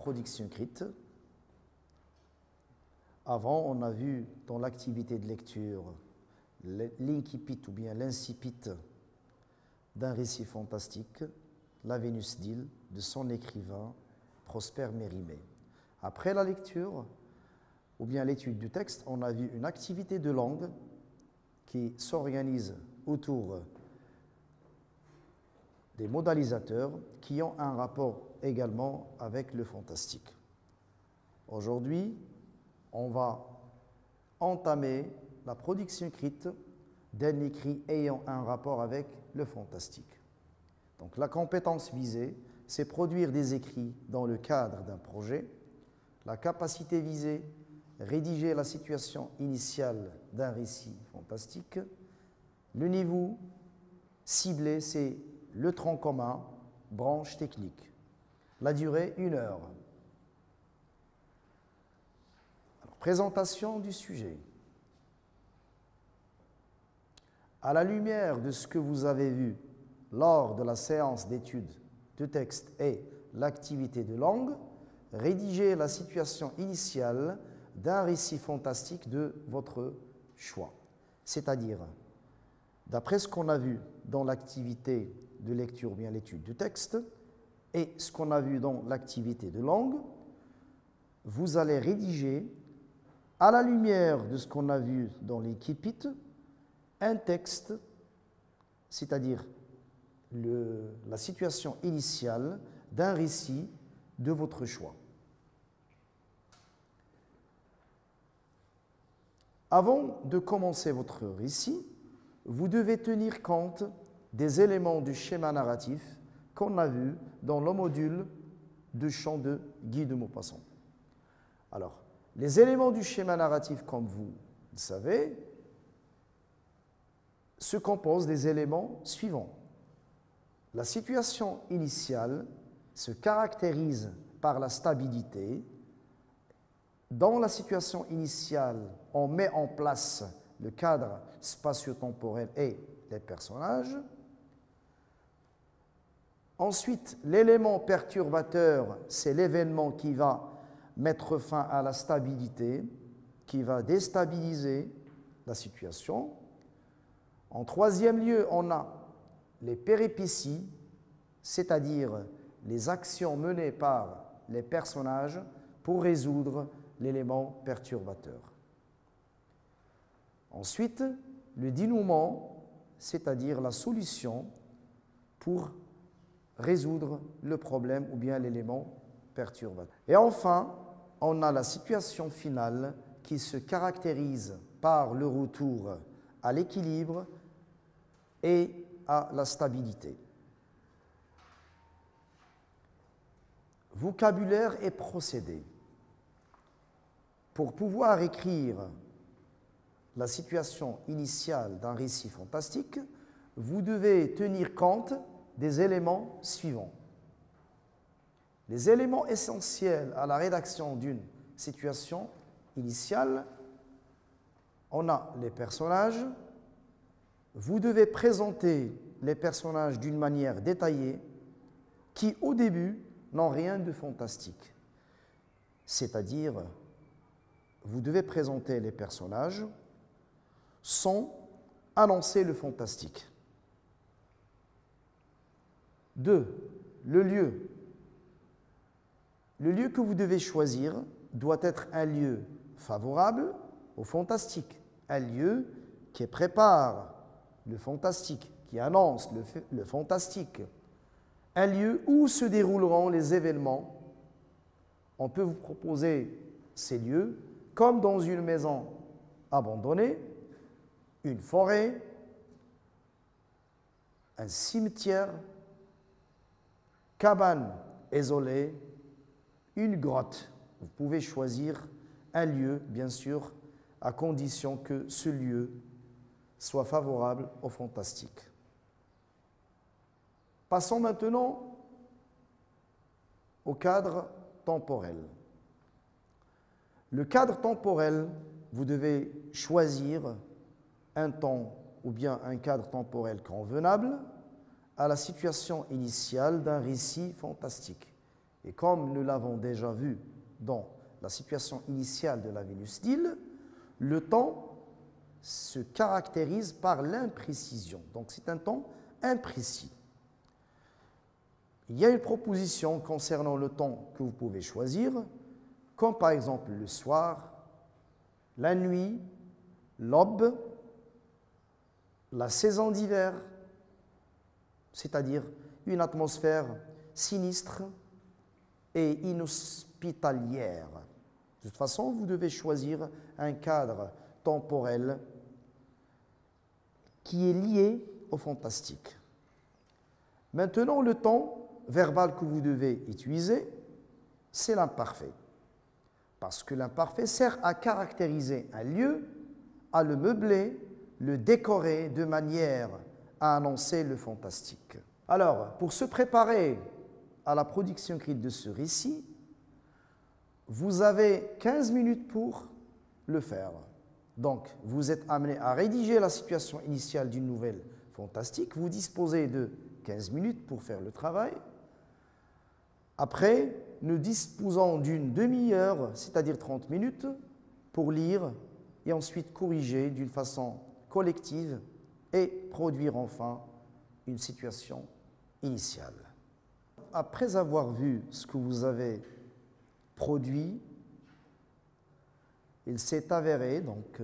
production écrite. Avant, on a vu dans l'activité de lecture l'incipit ou bien l'incipit d'un récit fantastique, La Vénus d'Île, de son écrivain Prosper Mérimée. Après la lecture, ou bien l'étude du texte, on a vu une activité de langue qui s'organise autour des modalisateurs qui ont un rapport également avec le fantastique. Aujourd'hui, on va entamer la production écrite d'un écrit ayant un rapport avec le fantastique. Donc la compétence visée, c'est produire des écrits dans le cadre d'un projet. La capacité visée, rédiger la situation initiale d'un récit fantastique. Le niveau ciblé, c'est le tronc commun, branche technique. La durée, 1 heure. Alors, présentation du sujet. À la lumière de ce que vous avez vu lors de la séance d'étude de texte et l'activité de langue, rédigez la situation initiale d'un récit fantastique de votre choix. C'est-à-dire, d'après ce qu'on a vu dans l'activité de lecture ou bien l'étude du texte et ce qu'on a vu dans l'activité de langue, vous allez rédiger, à la lumière de ce qu'on a vu dans l'incipit, un texte, c'est-à-dire la situation initiale d'un récit de votre choix. Avant de commencer votre récit, vous devez tenir compte des éléments du schéma narratif qu'on a vu dans le module de champ de Guy de Maupassant. Alors, les éléments du schéma narratif, comme vous le savez, se composent des éléments suivants. La situation initiale se caractérise par la stabilité. Dans la situation initiale, on met en place le cadre spatio-temporel et les personnages. Ensuite, l'élément perturbateur, c'est l'événement qui va mettre fin à la stabilité, qui va déstabiliser la situation. En troisième lieu, on a les péripéties, c'est-à-dire les actions menées par les personnages pour résoudre l'élément perturbateur. Ensuite, le dénouement, c'est-à-dire la solution pour résoudre le problème ou bien l'élément perturbateur. Et enfin, on a la situation finale qui se caractérise par le retour à l'équilibre et à la stabilité. Vocabulaire et procédé. Pour pouvoir écrire la situation initiale d'un récit fantastique, vous devez tenir compte des éléments suivants. Les éléments essentiels à la rédaction d'une situation initiale, on a les personnages. Vous devez présenter les personnages d'une manière détaillée qui, au début, n'ont rien de fantastique. C'est-à-dire, vous devez présenter les personnages sans annoncer le fantastique. 2. Le lieu. Le lieu que vous devez choisir doit être un lieu favorable au fantastique, un lieu qui prépare le fantastique, qui annonce le fantastique, un lieu où se dérouleront les événements. On peut vous proposer ces lieux comme dans une maison abandonnée, une forêt, un cimetière, cabane isolée, une grotte. Vous pouvez choisir un lieu, bien sûr, à condition que ce lieu soit favorable au fantastique. Passons maintenant au cadre temporel. Le cadre temporel, vous devez choisir un temps ou bien un cadre temporel convenable à la situation initiale d'un récit fantastique. Et comme nous l'avons déjà vu dans la situation initiale de la Vénus d'île, le temps se caractérise par l'imprécision. Donc c'est un temps imprécis. Il y a une proposition concernant le temps que vous pouvez choisir, comme par exemple le soir, la nuit, l'aube, la saison d'hiver, c'est-à-dire une atmosphère sinistre et inhospitalière. De toute façon, vous devez choisir un cadre temporel qui est lié au fantastique. Maintenant, le temps verbal que vous devez utiliser, c'est l'imparfait. Parce que l'imparfait sert à caractériser un lieu, à le meubler, le décorer de manière à annoncer le fantastique. Alors, pour se préparer à la production écrite de ce récit, vous avez 15 minutes pour le faire. Donc, vous êtes amené à rédiger la situation initiale d'une nouvelle fantastique. Vous disposez de 15 minutes pour faire le travail. Après, nous disposons d'une demi-heure, c'est-à-dire 30 minutes, pour lire et ensuite corriger d'une façon collective et produire enfin une situation initiale. Après avoir vu ce que vous avez produit, il s'est avéré donc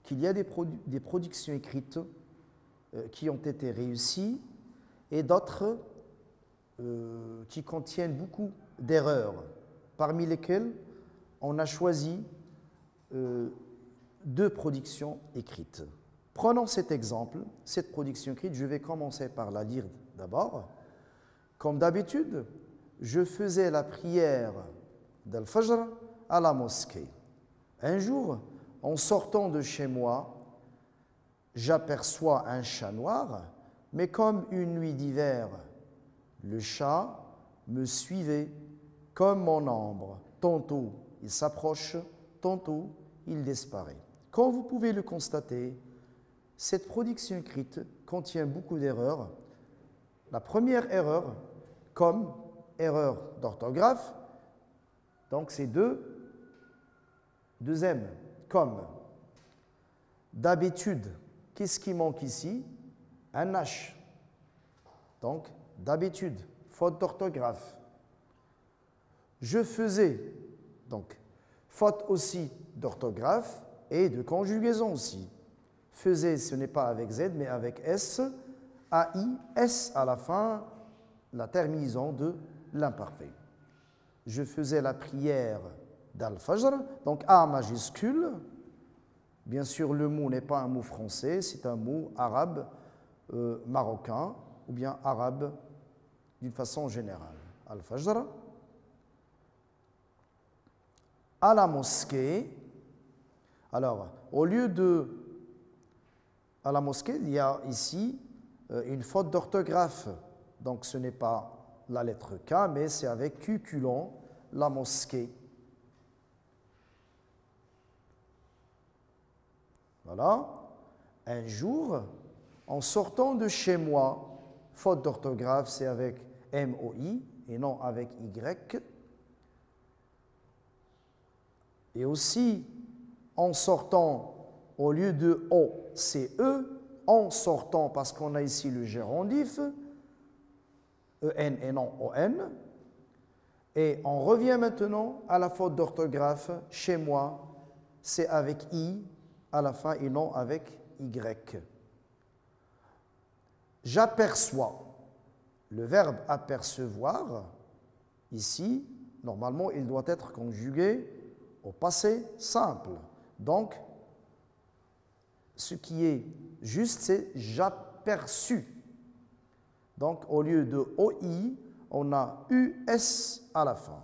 qu'il y a des productions écrites qui ont été réussies et d'autres qui contiennent beaucoup d'erreurs, parmi lesquelles on a choisi 2 productions écrites. Prenons cet exemple, cette production écrite, je vais commencer par la lire d'abord. Comme d'habitude, je faisais la prière d'Al-Fajr à la mosquée. Un jour, en sortant de chez moi, j'aperçois un chat noir, mais comme une nuit d'hiver, le chat me suivait comme mon ombre. Tantôt il s'approche, tantôt il disparaît. Comme vous pouvez le constater, cette production écrite contient beaucoup d'erreurs. La première erreur, comme erreur d'orthographe, donc c'est deux M, comme. D'habitude, qu'est-ce qui manque ici? Un H. Donc, d'habitude, faute d'orthographe. Je faisais, donc, faute aussi d'orthographe et de conjugaison aussi. Faisais, ce n'est pas avec Z, mais avec S, AI, S à la fin, la terminaison de l'imparfait. Je faisais la prière d'Al-Fajr, donc A majuscule. Bien sûr, le mot n'est pas un mot français, c'est un mot arabe, marocain, ou bien arabe d'une façon générale. Al-Fajr. À la mosquée. Alors, au lieu de à la mosquée, il y a ici une faute d'orthographe. Donc, ce n'est pas la lettre K, mais c'est avec Q, culon, la mosquée. Voilà. Un jour, en sortant de chez moi, faute d'orthographe, c'est avec M-O-I et non avec Y. Et aussi, en sortant, au lieu de O, c'est E. En sortant, parce qu'on a ici le gérondif, E-N et non O-N. Et on revient maintenant à la faute d'orthographe. Chez moi, c'est avec I à la fin et non avec Y. J'aperçois. Le verbe apercevoir, ici, normalement, il doit être conjugué au passé simple. Donc, ce qui est juste, c'est j'aperçus. Donc, au lieu de OI, on a US à la fin.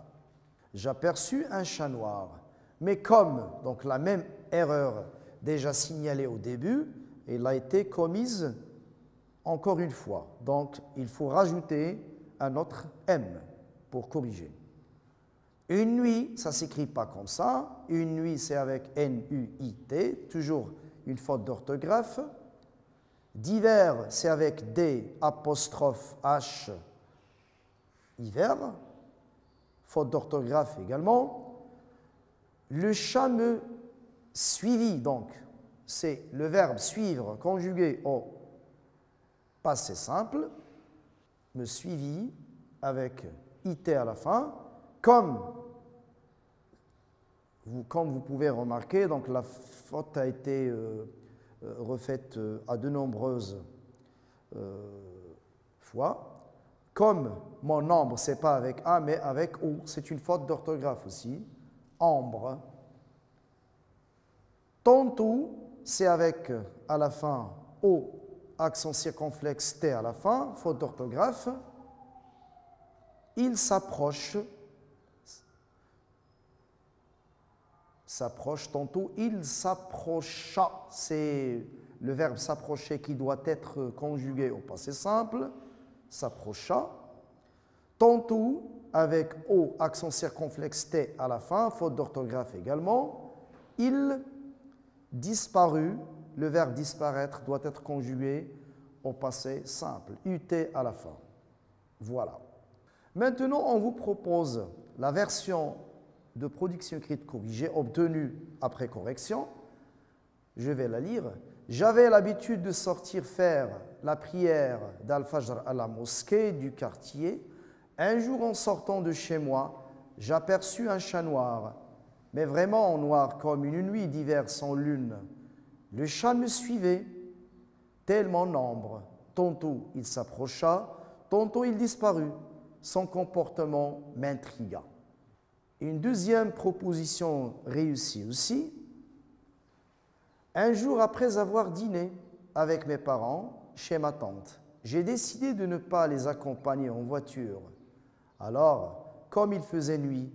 J'aperçus un chat noir. Mais comme, donc la même erreur déjà signalée au début, elle a été commise encore une fois. Donc, il faut rajouter un autre M pour corriger. Une nuit, ça ne s'écrit pas comme ça. Une nuit, c'est avec N-U-I-T, toujours une faute d'orthographe. D'hiver, c'est avec D apostrophe H, hiver. faute d'orthographe également. Le chat me suivit, donc c'est le verbe suivre conjugué au passé simple, me suivit avec it à la fin, comme vous pouvez remarquer, donc la faute a été refaite à de nombreuses fois. Comme mon nombre, ce n'est pas avec A, mais avec O, c'est une faute d'orthographe aussi. Ambre. Tantôt, c'est avec à la fin O, accent circonflexe T à la fin, faute d'orthographe. Il s'approche. S'approche tantôt, il s'approcha. C'est le verbe s'approcher qui doit être conjugué au passé simple. S'approcha. Tantôt, avec O, accent circonflexe T à la fin, faute d'orthographe également. Il disparut. Le verbe disparaître doit être conjugué au passé simple. UT à la fin. Voilà. Maintenant, on vous propose la version de production écrite corrigée obtenue après correction. Je vais la lire. J'avais l'habitude de sortir faire la prière d'Al-Fajr à la mosquée du quartier. Un jour, en sortant de chez moi, j'aperçus un chat noir, mais vraiment en noir comme une nuit d'hiver sans lune. Le chat me suivait, tel mon ombre. Tantôt il s'approcha, tantôt il disparut. Son comportement m'intrigua. Une deuxième proposition réussie aussi. Un jour après avoir dîné avec mes parents chez ma tante, j'ai décidé de ne pas les accompagner en voiture. Alors, comme il faisait nuit,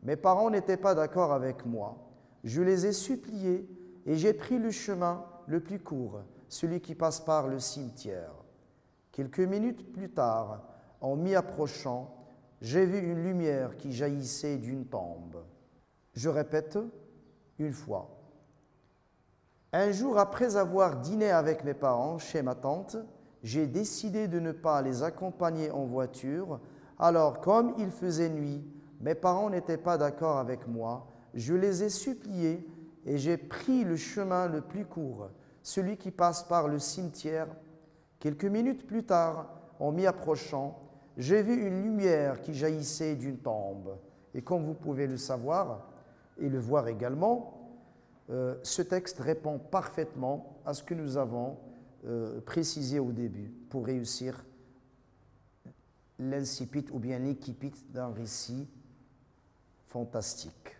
mes parents n'étaient pas d'accord avec moi. Je les ai suppliés et j'ai pris le chemin le plus court, celui qui passe par le cimetière. Quelques minutes plus tard, en m'y approchant, j'ai vu une lumière qui jaillissait d'une tombe. Je répète une fois. Un jour après avoir dîné avec mes parents chez ma tante, j'ai décidé de ne pas les accompagner en voiture. Alors, comme il faisait nuit, mes parents n'étaient pas d'accord avec moi. Je les ai suppliés et j'ai pris le chemin le plus court, celui qui passe par le cimetière. Quelques minutes plus tard, en m'y approchant, j'ai vu une lumière qui jaillissait d'une tombe. Et comme vous pouvez le savoir et le voir également, ce texte répond parfaitement à ce que nous avons précisé au début pour réussir l'incipit ou bien l'équipit d'un récit fantastique.